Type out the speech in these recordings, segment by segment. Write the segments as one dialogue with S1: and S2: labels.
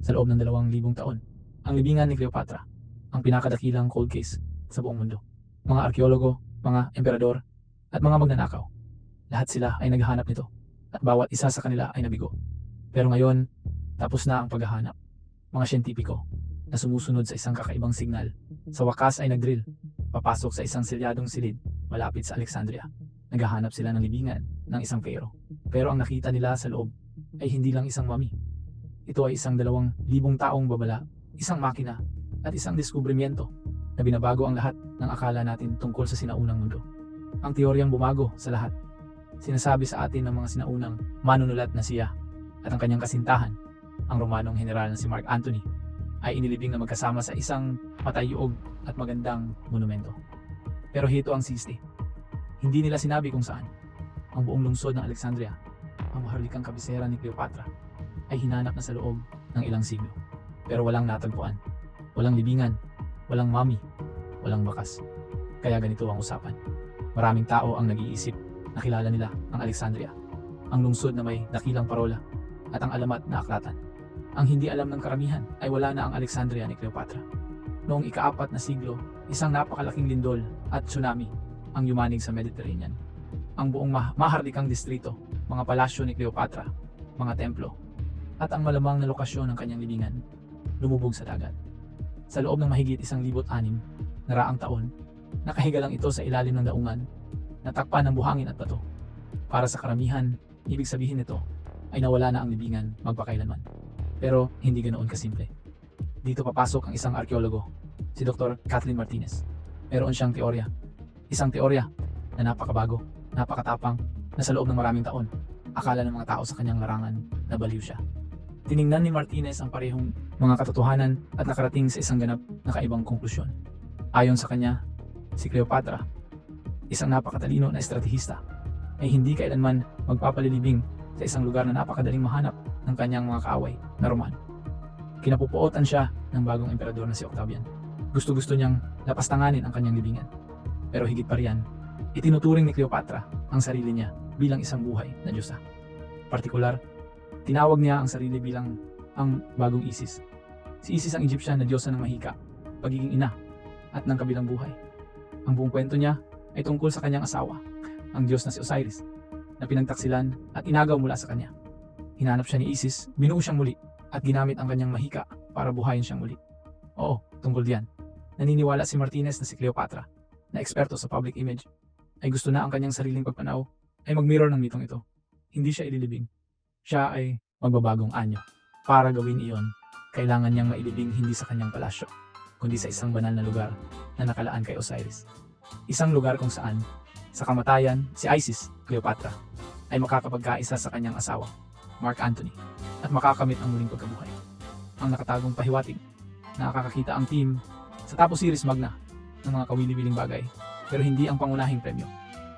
S1: sa loob ng 2,000 taon. Ang libingan ni Cleopatra, ang pinakadakilang cold case sa buong mundo. Mga arkeologo, mga emperador, at mga magnanakaw, lahat sila ay naghahanap nito at bawat isa sa kanila ay nabigo. Pero ngayon, tapos na ang paghahanap. Mga siyentipiko na sumusunod sa isang kakaibang signal, sa wakas ay nagdrill, papasok sa isang selyadong silid malapit sa Alexandria. Naghahanap sila ng libingan ng isang pharaoh. Pero ang nakita nila sa loob ay hindi lang isang mummy. Ito ay isang 2,000 taong babala, isang makina, at isang deskubrimiento na binabago ang lahat ng akala natin tungkol sa sinaunang mundo. Ang teoryang bumago sa lahat. Sinasabi sa atin ng mga sinaunang manunulat na siya at ang kanyang kasintahan, ang Romanong general na si Mark Antony, ay inilibing na magkasama sa isang matayuog at magandang monumento. Pero hito ang siste. Hindi nila sinabi kung saan. Ang buong lungsod ng Alexandria, ang maharlikang kabisera ni Cleopatra, ay hinanap na sa loob ng ilang siglo. Pero walang natagpuan. Walang libingan, walang mummy, walang bakas. Kaya ganito ang usapan. Maraming tao ang nag-iisip na kilala nila ang Alexandria, ang lungsod na may dakilang parola at ang alamat na aklatan. Ang hindi alam ng karamihan ay wala na ang Alexandria ni Cleopatra. Noong ika-4 na siglo, isang napakalaking lindol at tsunami ang yumanig sa Mediterranean. Ang buong maharlikang distrito, mga palasyo ni Cleopatra, mga templo, at ang malamang na lokasyon ng kanyang libingan, lumubog sa dagat. Sa loob ng mahigit 1,006 na raang taon, nakahiga lang ito sa ilalim ng daungan, natakpan ng buhangin at bato. Para sa karamihan, ibig sabihin nito ay nawala na ang libingan magpakailanman. Pero hindi ganoon kasimple. Dito papasok ang isang arkeologo, si Dr. Kathleen Martinez. Meron siyang teorya. Isang teorya na napakabago, napakatapang, na sa loob ng maraming taon, akala ng mga tao sa kanyang larangan na baliw siya. Tiningnan ni Martinez ang parehong mga katotohanan at nakarating sa isang ganap na kaibang konklusyon. Ayon sa kanya, si Cleopatra, isang napakatalino na estratehista, ay hindi kailanman magpapalilibing sa isang lugar na napakadaling mahanap ng kanyang mga kaaway na Romano. Kinapupuotan siya ng bagong emperador na si Octavian. Gusto-gusto niyang lapastanganin ang kanyang libingan. Pero higit pa riyan, itinuturing ni Cleopatra ang sarili niya bilang isang buhay na diyosa. Partikular, tinawag niya ang sarili bilang ang bagong Isis. Si Isis ang Egyptian na diyosa ng mahika, pagiging ina, at ng kabilang buhay. Ang buong kwento niya ay tungkol sa kanyang asawa, ang diyos na si Osiris, na pinagtaksilan at inagaw mula sa kanya. Hinanap siya ni Isis, binuo siyang muli, at ginamit ang kanyang mahika para buhayin siyang muli. Oo, tungkol diyan. Naniniwala si Martinez na si Cleopatra, na eksperto sa public image, ay gusto na ang kanyang sariling pagpanaw ay mag-mirror ng mitong ito. Hindi siya ililibing. Siya ay magbabagong anyo. Para gawin iyon, kailangan niyang mailibing hindi sa kanyang palasyo, kundi sa isang banal na lugar na nakalaan kay Osiris. Isang lugar kung saan, sa kamatayan, si Isis, Cleopatra, ay makakapagkaisa sa kanyang asawa, Mark Antony, at makakamit ang muling pagkabuhay. Ang nakatagong pahiwatig, nakakakita ang team sa Tapo Series Magna ng mga kawili-wiling bagay, pero hindi ang pangunahing premyo.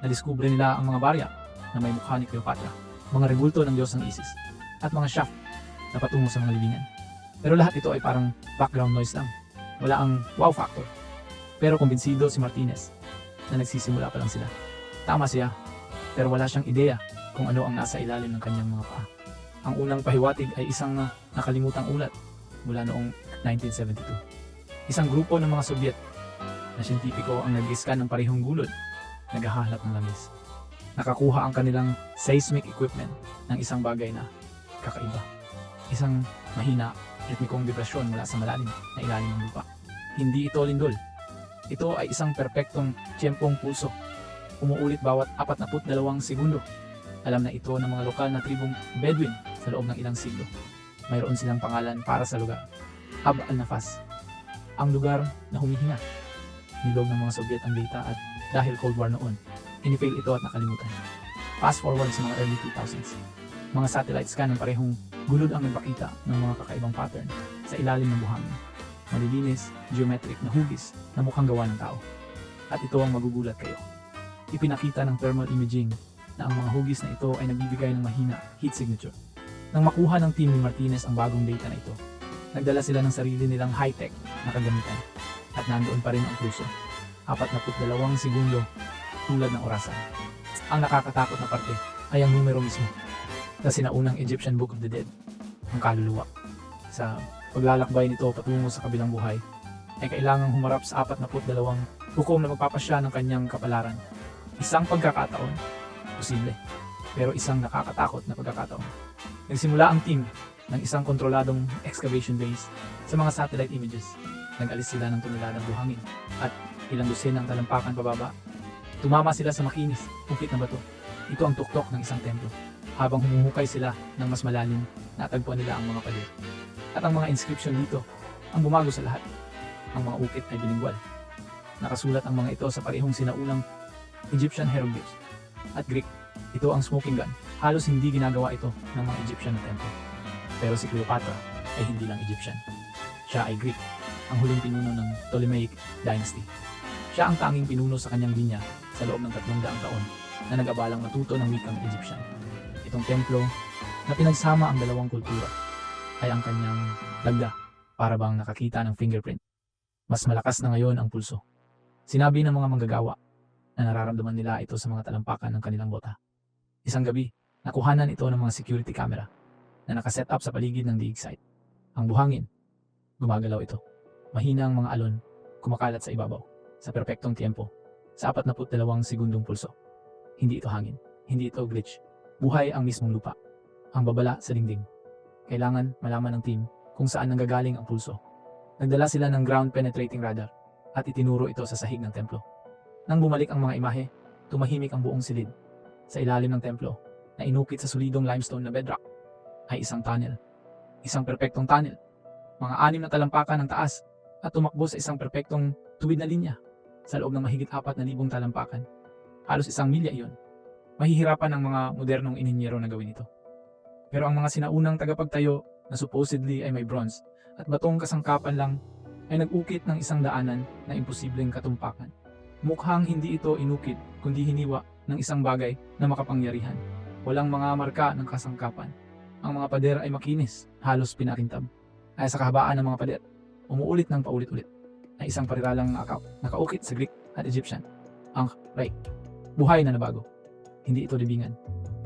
S1: Nadiskubre nila ang mga barya na may mukha ni Cleopatra, mga rebulto ng Diyos ng Isis, at mga shaft na patungo sa mga libingan. Pero lahat ito ay parang background noise lang. Wala ang wow factor. Pero kumbinsido si Martinez na nagsisimula pa lang sila. Tama siya, pero wala siyang ideya kung ano ang nasa ilalim ng kanyang mga paa. Ang unang pahiwatig ay isang nakalimutang ulat mula noong 1972. Isang grupo ng mga Soviet na siyentipiko ang nag-iskan ng parehong gulod, naghahanap ng langis. Nakakuha ang kanilang seismic equipment ng isang bagay na kakaiba. Isang mahina, ritmikong vibrasyon mula sa malalim na ilalim ng lupa. Hindi ito lindol. Ito ay isang perpektong tiyempong pulso. Umuulit bawat 42 segundo. Alam na ito ng mga lokal na tribong Bedouin sa loob ng ilang siglo. Mayroon silang pangalan para sa lugar. Hab al-Nafas. Ang lugar na humihinga. Nilog ng mga Soviet ang data at dahil Cold War noon, inifail ito at nakalimutan. Fast forward sa mga early 2000s. Mga satellite scan ng parehong gulod ang nagpakita ng mga kakaibang pattern sa ilalim ng buhangin. Malilinis, geometric na hugis na mukhang gawa ng tao. At ito ang magugulat kayo. Ipinakita ng thermal imaging na ang mga hugis na ito ay nagbibigay ng mahina heat signature. Nang makuha ng team ni Martinez ang bagong data na ito, nagdala sila ng sarili nilang high-tech na kagamitan at nandoon pa rin ang pulso. 42 segundo tulad ng orasan. Ang nakakatakot na parte ay ang numero mismo sa sinaunang Egyptian Book of the Dead, ang kaluluwa. Sa paglalakbay nito patungo sa kabilang buhay, ay kailangang humarap sa 42 hukom na magpapasya ng kanyang kapalaran. Isang pagkakataon, posible, pero isang nakakatakot na pagkakataon. Nagsimula ang team ng isang kontroladong excavation base sa mga satellite images. Nag-alis sila ng toneladang buhangin at ilang dosen ng talampakan pababa. Tumama sila sa makinis, ukit na bato. Ito ang tuktok ng isang templo. Habang humuhukay sila ng mas malalim, natagpuan nila ang mga pader. At ang mga inscription dito, ang bumago sa lahat. Ang mga ukit ay bilingwal. Nakasulat ang mga ito sa parehong sinaunang Egyptian hieroglyphs at Greek. Ito ang smoking gun. Halos hindi ginagawa ito ng mga Egyptian na templo. Pero si Cleopatra ay hindi lang Egyptian. Siya ay Greek, ang huling pinuno ng Ptolemaic Dynasty. Siya ang tanging pinuno sa kanyang linya sa loob ng 300 taon na nag-abalang matuto ng wikang Egyptian. Itong templo na pinagsama ang dalawang kultura ay ang kanyang lagda para bang nakakita ng fingerprint. Mas malakas na ngayon ang pulso. Sinabi ng mga manggagawa na nararamdaman nila ito sa mga talampakan ng kanilang bota. Isang gabi, nakuhanan ito ng mga security camera na nakaset up sa paligid ng dig site. Ang buhangin, gumagalaw ito. Mahina ang mga alon, kumakalat sa ibabaw, sa perpektong tiempo, sa 42 segundong pulso. Hindi ito hangin, hindi ito glitch. Buhay ang mismong lupa, ang babala sa dingding. Kailangan malaman ng team kung saan nanggagaling ang pulso. Nagdala sila ng ground penetrating radar at itinuro ito sa sahig ng templo. Nang bumalik ang mga imahe, tumahimik ang buong silid. Sa ilalim ng templo, na inukit sa solidong limestone na bedrock, ay isang tunnel. Isang perpektong tunnel. Mga 6 na talampakan ng taas at tumakbo sa isang perpektong tuwid na linya sa loob ng mahigit 4,000 talampakan. Halos 1 milya iyon. Mahihirapan ang mga modernong ininyero na gawin ito. Pero ang mga sinaunang tagapagtayo na supposedly ay may bronze at batong kasangkapan lang ay nag-ukit ng isang daanan na imposibleng katumpakan. Mukhang hindi ito inukit kundi hiniwa ng isang bagay na makapangyarihan. Walang mga marka ng kasangkapan. Ang mga pader ay makinis, halos pinakintab. Ay sa kahabaan ng mga pader, umuulit ng paulit-ulit ay isang pariralang nakaukit sa Greek at Egyptian. Ang Ray. Buhay na nabago. Hindi ito libingan.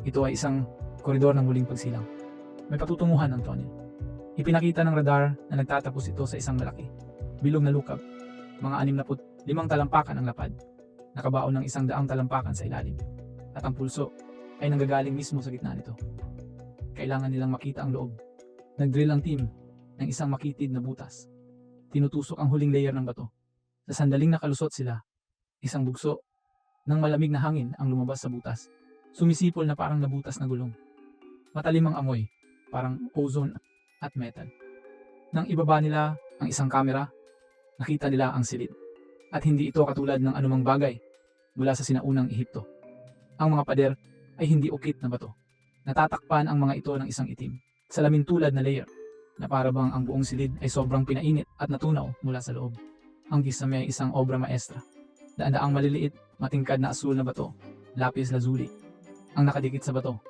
S1: Ito ay isang koridor ng muling pagsilang. May patutunguhan ng tunnel. Ipinakita ng radar na nagtatapos ito sa isang malaki, bilog na lukab. Mga 65 talampakan ang lapad. Nakabaon ng 100 talampakan sa ilalim. At ang pulso ay nanggagaling mismo sa gitna nito. Kailangan nilang makita ang loob. Nag-drill ang team ng isang makitid na butas. Tinutusok ang huling layer ng bato. Sa sandaling nakalusot sila, isang bugso ng malamig na hangin ang lumabas sa butas. Sumisipol na parang nabutas na gulong. Matalim ang amoy, parang ozone at metal. Nang ibaba nila ang isang kamera, nakita nila ang silid. At hindi ito katulad ng anumang bagay mula sa sinaunang Ehipto. Ang mga pader ay hindi ukit na bato. Natatakpan ang mga ito ng isang itim, salamin tulad na layer, na para bang ang buong silid ay sobrang pinainit at natunaw mula sa loob. Ang kisame ay isang obra maestra. Daan-daang maliliit, matingkad na asul na bato, lapis lazuli, ang nakadikit sa bato.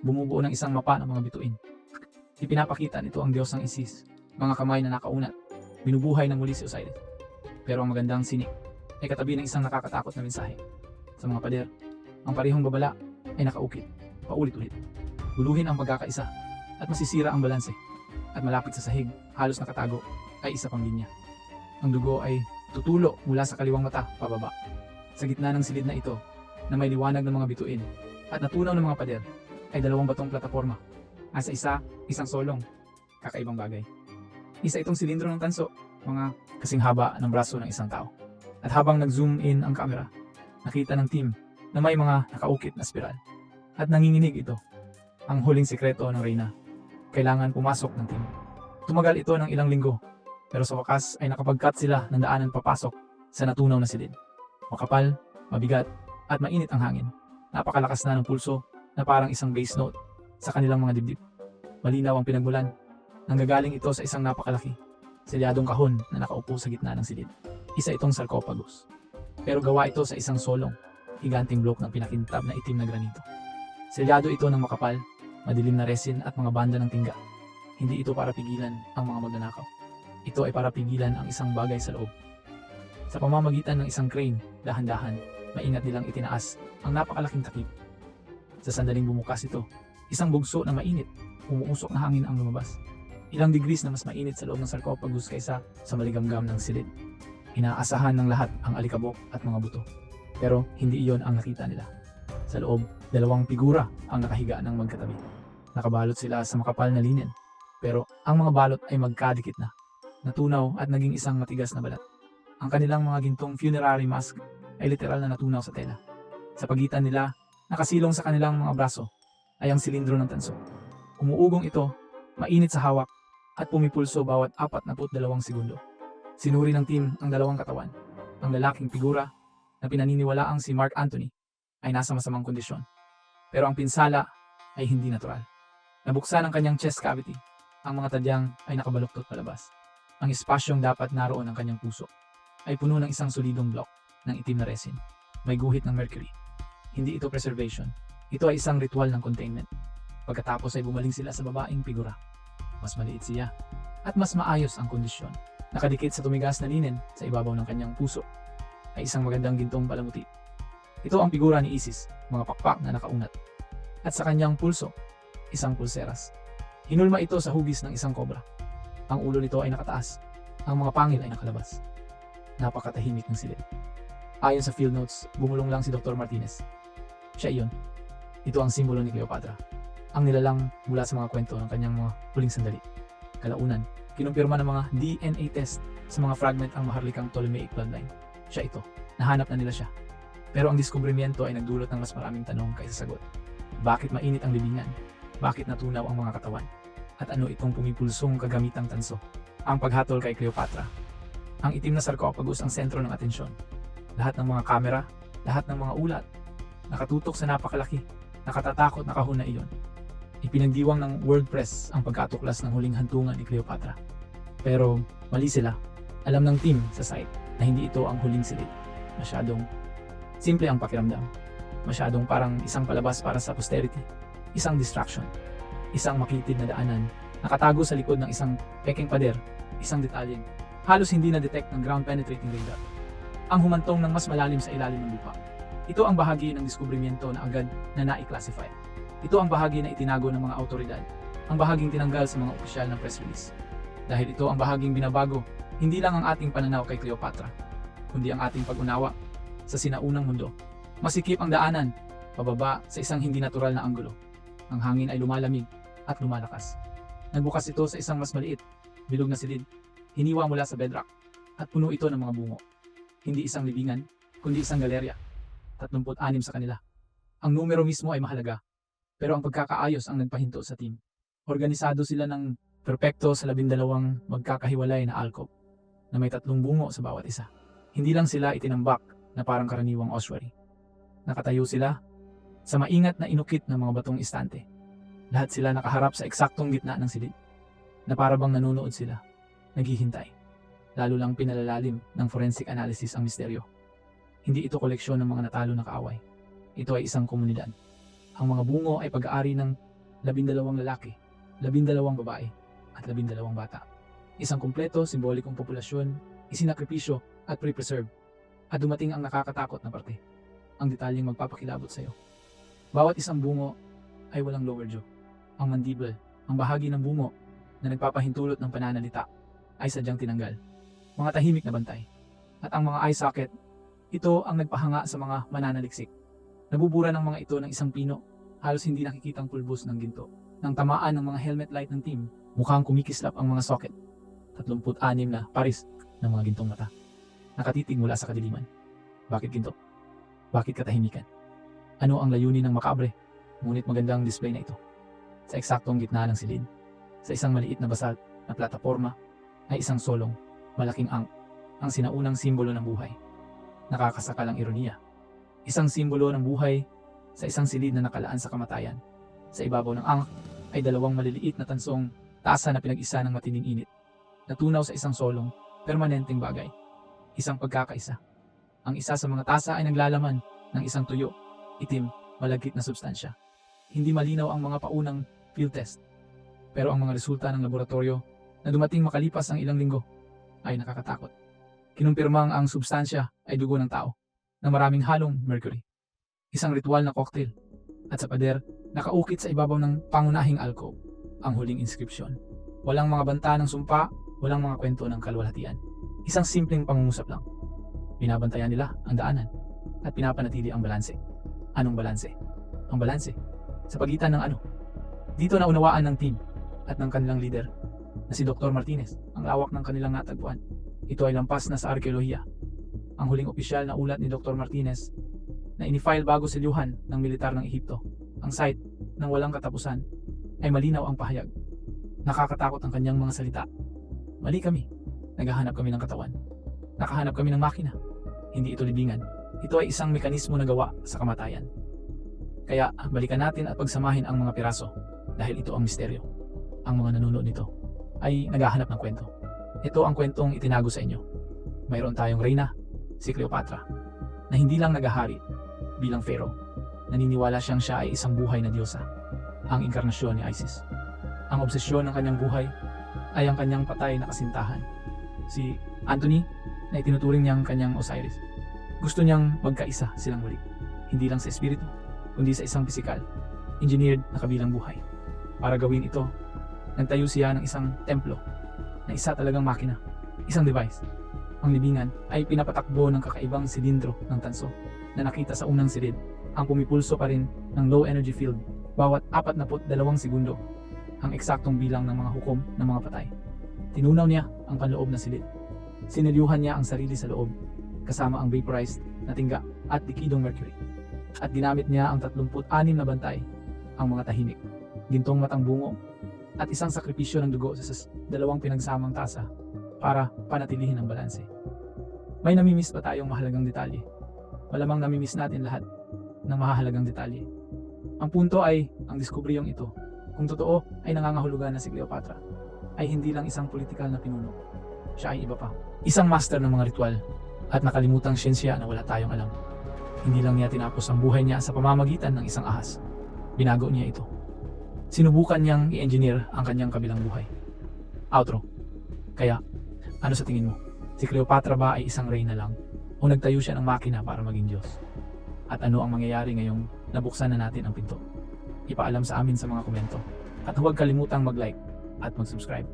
S1: Bumubuo ng isang mapa ng mga bituin. Ipinapakita nito ang Diyos ng Isis, mga kamay na nakaunat, binubuhay ng muli si Osiris. Pero ang magandang sinik ay katabi ng isang nakakatakot na mensahe. Sa mga pader, ang parehong babala ay nakaukit, paulit-ulit. Guluhin ang pagkakaisa at masisira ang balanse. At malapit sa sahig, halos nakatago, ay isa pang linya. Ang dugo ay tutulo mula sa kaliwang mata pababa. Sa gitna ng silid na ito, na may liwanag ng mga bituin at natunaw ng mga pader, ay 2 batong plataforma. Asa isa, isang solong, kakaibang bagay. Isa itong silindro ng tanso, mga kasing haba ng braso ng isang tao. At habang nag-zoom in ang camera, nakita ng team na may mga nakaukit na spiral. At nanginginig ito, ang huling sikreto ng Reyna. Kailangan pumasok ng team. Tumagal ito ng ilang linggo, pero sa wakas ay nakapag-cut sila ng daanan papasok sa natunaw na silid. Makapal, mabigat, at mainit ang hangin. Napakalakas na ng pulso na parang isang bass note sa kanilang mga dibdib. Malinaw ang pinagmulan. Nanggagaling ito sa isang napakalaki, selyadong kahon na nakaupo sa gitna ng silid. Isa itong sarcophagus. Pero gawa ito sa isang solong, higanting blok ng pinakintab na itim na granito. Selyado ito ng makapal, madilim na resin at mga banda ng tingga. Hindi ito para pigilan ang mga magnanakaw. Ito ay para pigilan ang isang bagay sa loob. Sa pamamagitan ng isang crane, dahan-dahan, maingat nilang itinaas ang napakalaking takip. Sa sandaling bumukas ito, isang bugso na mainit, umuusok na hangin ang lumabas. Ilang degrees na mas mainit sa loob ng sarcophagus kaysa sa maligamgam ng silid. Inaasahan ng lahat ang alikabok at mga buto. Pero hindi iyon ang nakita nila. Sa loob, dalawang figura ang nakahiga ng magkatabi. Nakabalot sila sa makapal na linen. Pero ang mga balot ay magkadikit na. Natunaw at naging isang matigas na balat. Ang kanilang mga gintong funerary mask ay literal na natunaw sa tela. Sa pagitan nila, nakasilong sa kanilang mga braso, ay ang silindro ng tanso. Umuugong ito, mainit sa hawak, at pumipulso bawat 42 segundo. Sinuri ng team ang dalawang katawan. Ang lalaking figura na pinaniniwalaang si Mark Anthony ay nasa masamang kondisyon. Pero ang pinsala ay hindi natural. Nabuksan ang kanyang chest cavity. Ang mga tadyang ay nakabaluktot palabas. Ang espasyong dapat naroon ang kanyang puso ay puno ng isang solidong block ng itim na resin. May guhit ng mercury. Hindi ito preservation. Ito ay isang ritual ng containment. Pagkatapos ay bumaling sila sa babaeng figura. Mas maliit siya at mas maayos ang kondisyon. Nakadikit sa tumigas na linen sa ibabaw ng kanyang puso ay isang magandang gintong palamuti. Ito ang figura ni Isis, mga pakpak na nakaunat. At sa kanyang pulso, isang pulseras. Hinulma ito sa hugis ng isang kobra. Ang ulo nito ay nakataas. Ang mga pangil ay nakalabas. Napakatahimik ng silid. Ayon sa field notes, bumulong lang si Dr. Martinez. Siya iyon. Ito ang simbolo ni Cleopatra. Ang nilalang mula sa mga kwento ng kanyang mga huling sandali. Kalaunan, kinumpirma ng mga DNA test sa mga fragment ang maharlikang Ptolemaic bloodline. Siya ito. Nahanap na nila siya. Pero ang diskubrimiento ay nagdulot ng mas maraming tanong kaysa sagot. Bakit mainit ang libingan? Bakit natunaw ang mga katawan? At ano itong pumipulsong kagamitang tanso? Ang paghatol kay Cleopatra. Ang itim na sarcophagus ang sentro ng atensyon. Lahat ng mga kamera, lahat ng mga ulat, nakatutok sa napakalaki, nakatatakot na kahon na iyon. Ipinagdiwang ng World Press ang pagkatuklas ng huling hantungan ni Cleopatra. Pero mali sila. Alam ng team sa site na hindi ito ang huling silid. Masyadong simple ang pakiramdam. Masyadong parang isang palabas para sa posterity. Isang distraction. Isang makitid na daanan. Nakatago sa likod ng isang peking pader. Isang detalyeng halos hindi na-detect ng ground-penetrating radar. Ang humantong ng mas malalim sa ilalim ng lupa. Ito ang bahagi ng diskubrimiento na agad na na-classify. Ito ang bahagi na itinago ng mga autoridad. Ang bahaging tinanggal sa mga opisyal ng press release. Dahil ito ang bahaging binabago, hindi lang ang ating pananaw kay Cleopatra, kundi ang ating pag-unawa sa sinaunang mundo. Masikip ang daanan, pababa sa isang hindi natural na anggulo. Ang hangin ay lumalamig at lumalakas. Nagbukas ito sa isang mas maliit, bilog na silid, hiniwa mula sa bedrock, at puno ito ng mga bungo. Hindi isang libingan, kundi isang galerya. 36 sa kanila. Ang numero mismo ay mahalaga, pero ang pagkakaayos ang nagpahinto sa team. Organisado sila ng perpekto sa 12 magkakahiwalay na alcove, na may 3 bungo sa bawat isa. Hindi lang sila itinambak na parang karaniwang ossuary. Nakatayo sila sa maingat na inukit ng mga batong istante. Lahat sila nakaharap sa eksaktong gitna ng silid, na parabang nanonood sila. Naghihintay. Lalo lang pinalalalim ng forensic analysis ang misteryo. Hindi ito koleksyon ng mga natalo na kaaway. Ito ay isang komunidad. Ang mga bungo ay pag-aari ng 12 lalaki, 12 babae, at 12 bata. Isang kumpleto, simbolikong populasyon, isinakripisyo at pre-preserve. At dumating ang nakakatakot na parte. Ang detalyeng magpapakilabot sa iyo. Bawat isang bungo ay walang lower jaw. Ang mandible, ang bahagi ng bungo na nagpapahintulot ng pananalita, ay sadyang tinanggal. Mga tahimik na bantay. At ang mga eye socket, ito ang nagpahanga sa mga mananaliksik. Nabubura ng mga ito ng isang pino, halos hindi nakikitang pulbos ng ginto. Nang tamaan ng mga helmet light ng team, mukhang kumikislap ang mga socket. 36 na paris ng mga gintong mata. Nakatitig mula sa kadiliman. Bakit ginto? Bakit katahimikan? Ano ang layunin ng makabre? Ngunit magandang display na ito. Sa eksaktong gitna ng silid, sa isang maliit na basalt na plataporma, ay isang solong, malaking ang sinaunang simbolo ng buhay. Nakakasakal ang ironiya. Isang simbolo ng buhay sa isang silid na nakalaan sa kamatayan. Sa ibabaw ng ay 2 maliliit na tansong tasa na pinag-isa ng matinding init. Natunaw sa isang solong, permanenteng bagay. Isang pagkakaisa. Ang isa sa mga tasa ay naglalaman ng isang tuyo, itim, malagkit na substansya. Hindi malinaw ang mga paunang field test. Pero ang mga resulta ng laboratorio na dumating makalipas ang ilang linggo ay nakakatakot. Kinumpirmang ang substansya ay dugo ng tao na maraming halong mercury. Isang ritual na cocktail. At sa pader, nakaukit sa ibabaw ng pangunahing alcove, ang huling inskripsyon. Walang mga banta ng sumpa, walang mga kwento ng kalwalhatian. Isang simpleng pangungusap lang. Binabantayan nila ang daanan at pinapanatili ang balanse. Anong balanse? Ang balanse sa pagitan ng ano? Dito na unawaan ng team at ng kanilang leader na si Dr. Martinez ang lawak ng kanilang natagpuan. Ito ay lampas na sa arkeolohiya. Ang huling opisyal na ulat ni Dr. Martinez na inifile bago silyuhan ng militar ng Ehipto. Ang site ng walang katapusan ay malinaw ang pahayag. Nakakatakot ang kanyang mga salita. Mali kami. Naghahanap kami ng katawan. Nakahanap kami ng makina. Hindi ito libingan. Ito ay isang mekanismo na gawa sa kamatayan. Kaya balikan natin at pagsamahin ang mga piraso dahil ito ang misteryo. Ang mga nanonood nito ay naghahanap ng kwento. Ito ang kwentong itinago sa inyo. Mayroon tayong reyna, si Cleopatra, na hindi lang nagahari bilang pharaoh. Naniniwala siyang siya ay isang buhay na diyosa, ang inkarnasyon ni Isis. Ang obsesyon ng kanyang buhay ay ang kanyang patay na kasintahan, si Anthony, na itinuturing niyang kanyang Osiris. Gusto niyang magkaisa silang muli, hindi lang sa espiritu, kundi sa isang pisikal, engineered na kabilang buhay. Para gawin ito, nagtayo siya ng isang templo na isa talagang makina, isang device. Ang libingan ay pinapatakbo ng kakaibang silindro ng tanso na nakita sa unang silid. Ang pumipulso pa rin ng low energy field bawat 42 segundo, ang eksaktong bilang ng mga hukom ng mga patay. Tinunaw niya ang panloob na silid. Sinilyuhan niya ang sarili sa loob, kasama ang vaporized na tingga at likidong mercury. At ginamit niya ang 36 na bantay, ang mga tahimik, gintong matang bungo, at isang sakripisyo ng dugo sa dalawang pinagsamang tasa para panatilihin ang balanse. May namimiss pa tayong mahalagang detalye. Malamang namimiss natin lahat ng mahalagang detalye. Ang punto ay, ang diskubriyong ito, kung totoo ay nangangahulugan na si Cleopatra, ay hindi lang isang politikal na pinuno. Siya ay iba pa. Isang master ng mga ritual at nakalimutang siyensya na wala tayong alam. Hindi lang niya tinapos ang buhay niya sa pamamagitan ng isang ahas. Binago niya ito. Sinubukan niyang i-engineer ang kanyang kabilang buhay. Outro. Kaya, ano sa tingin mo? Si Cleopatra ba ay isang reyna lang? O nagtayo siya ng makina para maging Diyos? At ano ang mangyayari ngayong nabuksan na natin ang pinto? Ipaalam sa amin sa mga komento. At huwag kalimutang mag-like at mag-subscribe.